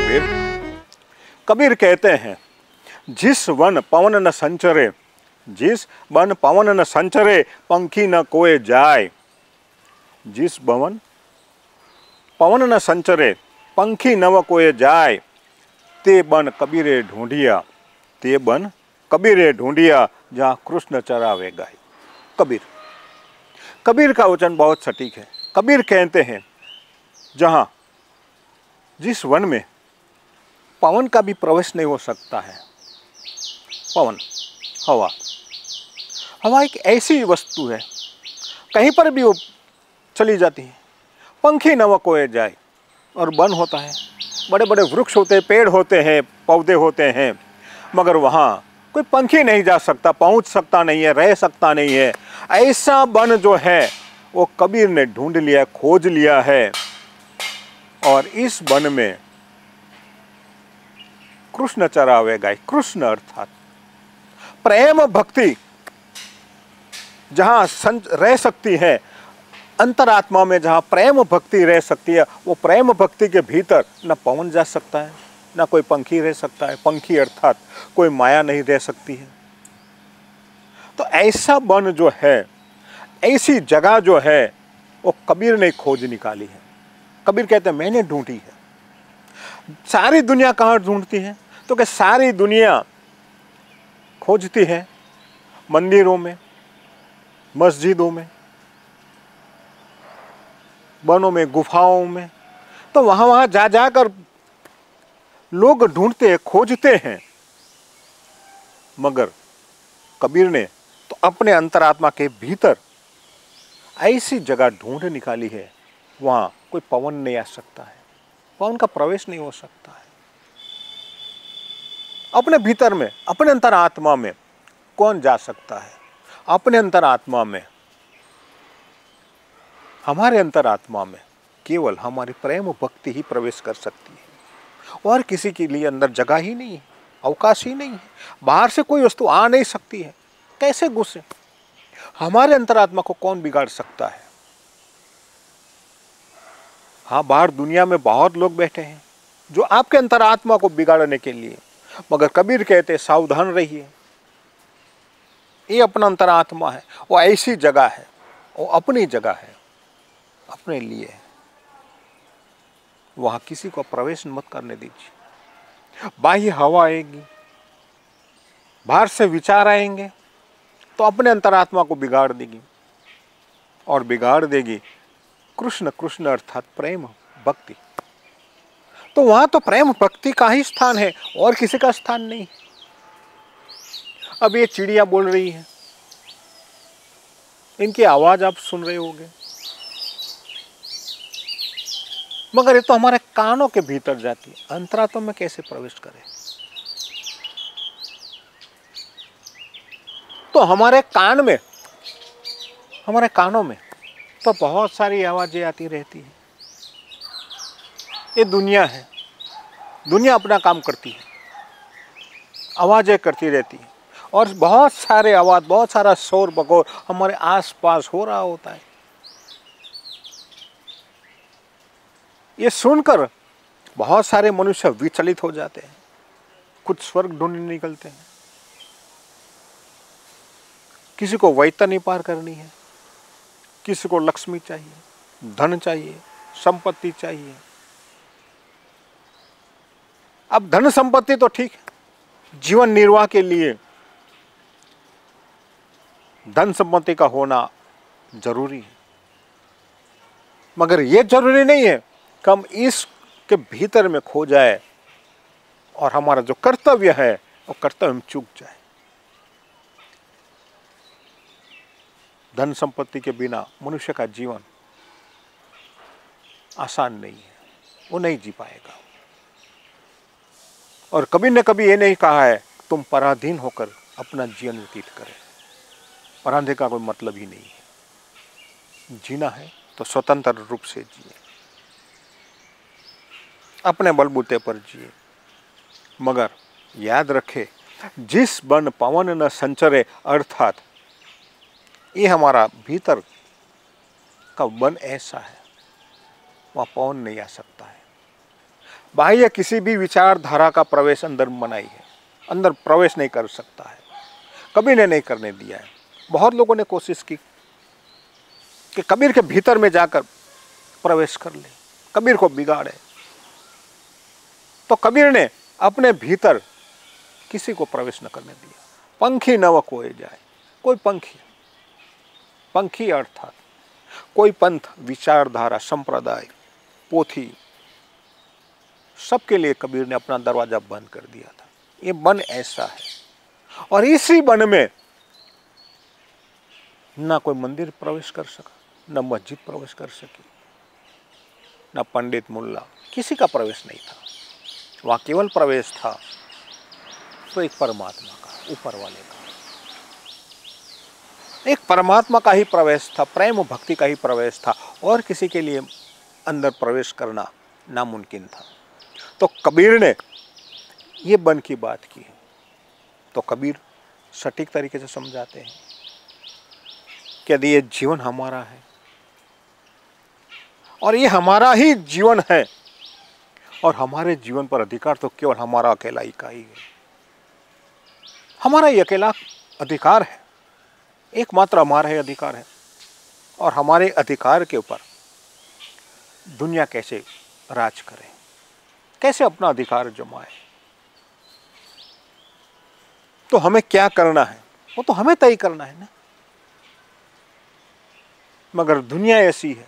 कबीर। कबीर कहते हैं, जिस वन पवन न संचरे, जिस वन पवन न संचरे, पंखी न कोय जाय। जिस वन पवन न संचरे, पंखी नव कोय जाय, ते बन कबीरे ढूंढिया, ते बन कबीरे ढूंढिया, जहाँ कृष्ण चरावे गाय। कबीर, कबीर का वचन बहुत सटीक है। कबीर कहते हैं, जहाँ जिस वन में पवन का भी प्रवेश नहीं हो सकता है, पवन, हवा, हवा एक ऐसी वस्तु है, कहीं पर भी वो चली जाती है। पंखी न कोय जाए, और वन होता है, बड़े बड़े वृक्ष होते हैं, पेड़ होते हैं, पौधे होते हैं, मगर वहाँ कोई पंखी नहीं जा सकता, पहुँच सकता नहीं है, रह सकता नहीं है। ऐसा वन जो है वो कबीर ने ढूंढ लिया, खोज लिया है। और इस वन में कृष्ण चरावे गाय। कृष्ण अर्थात प्रेम भक्ति जहाँ रह सकती है, अंतरात्मा में जहाँ प्रेम भक्ति रह सकती है, वो प्रेम भक्ति के भीतर न पवन जा सकता है, न कोई पंखी रह सकता है। पंखी अर्थात कोई माया नहीं रह सकती है। तो ऐसा वन जो है, ऐसी जगह जो है, वो कबीर ने खोज निकाली है। कबीर कहते हैं, मैंने ढूंढी है। सारी दुनिया कहाँ ढूंढती है? तो कि सारी दुनिया खोजती है मंदिरों में, मस्जिदों में, वनों में, गुफाओं में। तो वहाँ वहाँ जा जाकर लोग ढूंढते हैं, खोजते हैं। मगर कबीर ने तो अपने अंतरात्मा के भीतर ऐसी जगह ढूंढ निकाली है, वहाँ कोई पवन नहीं आ सकता है, पवन का प्रवेश नहीं हो सकता है। अपने भीतर में, अपने अंतरात्मा में कौन जा सकता है? अपने अंतरात्मा में, हमारे अंतरात्मा में केवल हमारी प्रेम भक्ति ही प्रवेश कर सकती है, और किसी के लिए अंदर जगह ही नहीं है, अवकाश ही नहीं है। बाहर से कोई वस्तु आ नहीं सकती है, कैसे घुसे? हमारे अंतरात्मा को कौन बिगाड़ सकता है? हाँ, बाहर दुनिया में बहुत लोग बैठे हैं जो आपके अंतरात्मा को बिगाड़ने के लिए, मगर कबीर कहते सावधान रहिए। ये अपना अंतरात्मा है, वो ऐसी जगह है, वो अपनी जगह है, अपने लिए है। वहां किसी को प्रवेश मत करने दीजिए। बाह्य हवा आएगी, बाहर से विचार आएंगे, तो अपने अंतरात्मा को बिगाड़ देगी, और बिगाड़ देगी कृष्ण। कृष्ण अर्थात प्रेम भक्ति। तो वहां तो प्रेम भक्ति का ही स्थान है, और किसी का स्थान नहीं। अब ये चिड़िया बोल रही है, इनकी आवाज आप सुन रहे होंगे, मगर ये तो हमारे कानों के भीतर जाती है, अंतरात्मा में कैसे प्रवेश करे? तो हमारे कानों में तो बहुत सारी आवाजें आती रहती है। ये दुनिया है, दुनिया अपना काम करती है, आवाजें करती रहती है, और बहुत सारे आवाज, बहुत सारा शोर बकोर हमारे आसपास हो रहा होता है। ये सुनकर बहुत सारे मनुष्य विचलित हो जाते हैं, कुछ स्वर्ग ढूंढने निकलते हैं। किसी को वैतरणी पार करनी है, किसी को लक्ष्मी चाहिए, धन चाहिए, संपत्ति चाहिए। अब धन संपत्ति तो ठीक है, जीवन निर्वाह के लिए धन संपत्ति का होना जरूरी है, मगर यह जरूरी नहीं है कि हम इसके भीतर में खो जाए और हमारा जो कर्तव्य है वो कर्तव्य में चूक जाए। धन संपत्ति के बिना मनुष्य का जीवन आसान नहीं है, वो नहीं जी पाएगा। और कभी न कभी ये नहीं कहा है तुम पराधीन होकर अपना जीवन व्यतीत करें। पराधीन का कोई मतलब ही नहीं है। जीना है तो स्वतंत्र रूप से जिए, अपने बलबूते पर जिए, मगर याद रखे जिस बन पवन न संचरे, अर्थात ये हमारा भीतर का वन ऐसा है, वहाँ पवन नहीं आ सकता है। बाह्य किसी भी विचारधारा का प्रवेश अंदर मनाही है, अंदर प्रवेश नहीं कर सकता है, कबीर ने नहीं करने दिया है। बहुत लोगों ने कोशिश की कि कबीर के भीतर में जाकर प्रवेश कर ले, कबीर को बिगाड़े, तो कबीर ने अपने भीतर किसी को प्रवेश न करने दिया। पंखी नव कोई जाए, कोई पंखी, पंखी अर्थात कोई पंथ, विचारधारा, संप्रदाय, पोथी, सबके लिए कबीर ने अपना दरवाजा बंद कर दिया था। ये वन ऐसा है, और इसी वन में ना कोई मंदिर प्रवेश कर सका, न मस्जिद प्रवेश कर सकी, न पंडित मुल्ला, किसी का प्रवेश नहीं था। वहां केवल प्रवेश था तो एक परमात्मा का, ऊपर वाले का, एक परमात्मा का ही प्रवेश था, प्रेम भक्ति का ही प्रवेश था, और किसी के लिए अंदर प्रवेश करना नामुमकिन था। तो कबीर ने ये वन की बात की है। तो कबीर सटीक तरीके से समझाते हैं कि यदि ये जीवन हमारा है और ये हमारा ही जीवन है, और हमारे जीवन पर अधिकार तो केवल हमारा अकेला ही का ही है, हमारा ये अकेला अधिकार है, एकमात्र हमारा ही अधिकार है। और हमारे अधिकार के ऊपर दुनिया कैसे राज करे, कैसे अपना अधिकार जमाए, तो हमें क्या करना है वो तो हमें तय करना है ना। मगर दुनिया ऐसी है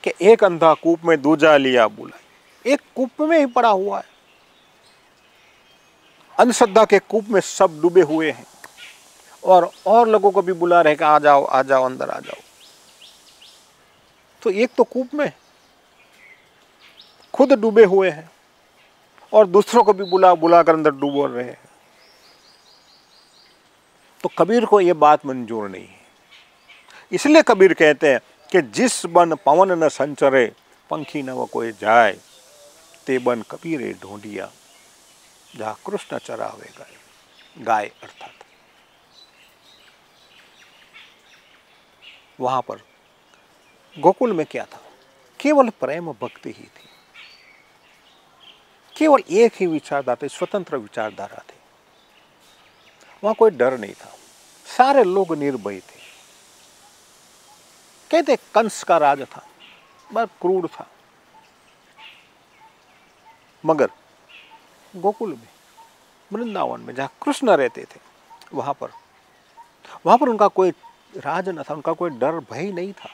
कि एक अंधा कूप में दूजा लिया बुलाई, एक कूप में ही पड़ा हुआ है, अंधश्रद्धा के कूप में सब डूबे हुए हैं, और लोगों को भी बुला रहे कि आ जाओ आ जाओ, अंदर आ जाओ। तो एक तो कूप में खुद डूबे हुए हैं और दूसरों को भी बुलाकर अंदर डूबो रहे हैं। तो कबीर को यह बात मंजूर नहीं है। इसलिए कबीर कहते हैं कि जिस बन पवन न संचरे, पंखी न वो कोई जाए, ते बन कबीरे ढूंढिया, जहां कृष्ण चरावे गाय, गाय अर्थात वहां पर गोकुल में क्या था, केवल प्रेम भक्ति ही थी, केवल एक ही विचारधारा, स्वतंत्र विचारधारा थी। वहां कोई डर नहीं था, सारे लोग निर्भय थे। कहते कंस का राज था, बहुत क्रूर था, मगर गोकुल में, वृंदावन में, जहां कृष्ण रहते थे, वहां पर उनका कोई राज न था, उनका कोई डर भय नहीं था,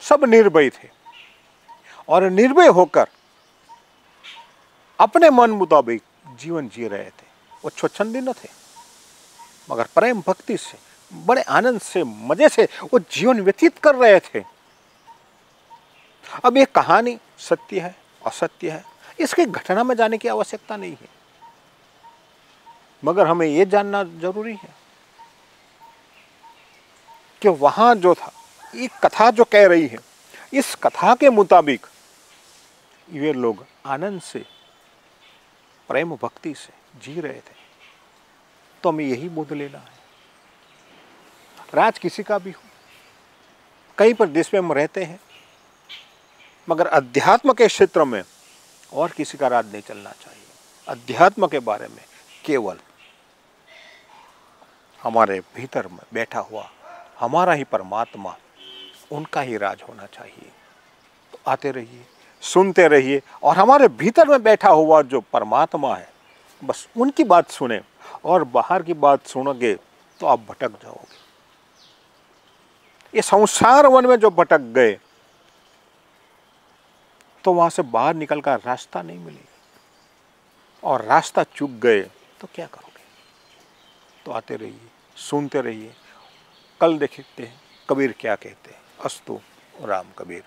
सब निर्भय थे, और निर्भय होकर अपने मन मुताबिक जीवन जी रहे थे। वो स्वच्छंदी न थे, मगर प्रेम भक्ति से, बड़े आनंद से, मजे से वो जीवन व्यतीत कर रहे थे। अब ये कहानी सत्य है असत्य है, इसकी घटना में जाने की आवश्यकता नहीं है, मगर हमें यह जानना जरूरी है कि वहां जो था, ये कथा जो कह रही है, इस कथा के मुताबिक ये लोग आनंद से, प्रेम भक्ति से जी रहे थे। तो हमें यही बोध लेना है। राज किसी का भी हो, कहीं पर देश में हम रहते हैं, मगर अध्यात्म के क्षेत्र में और किसी का राज नहीं चलना चाहिए। अध्यात्म के बारे में केवल हमारे भीतर में बैठा हुआ हमारा ही परमात्मा, उनका ही राज होना चाहिए। तो आते रहिए, सुनते रहिए, और हमारे भीतर में बैठा हुआ जो परमात्मा है, बस उनकी बात सुने, और बाहर की बात सुनोगे तो आप भटक जाओगे। ये संसार वन में जो भटक गए, तो वहां से बाहर निकल कर रास्ता नहीं मिलेगा, और रास्ता चूक गए तो क्या करोगे। तो आते रहिए, सुनते रहिए, कल देखते हैं कबीर क्या कहते हैं। अस्तु राम कबीर।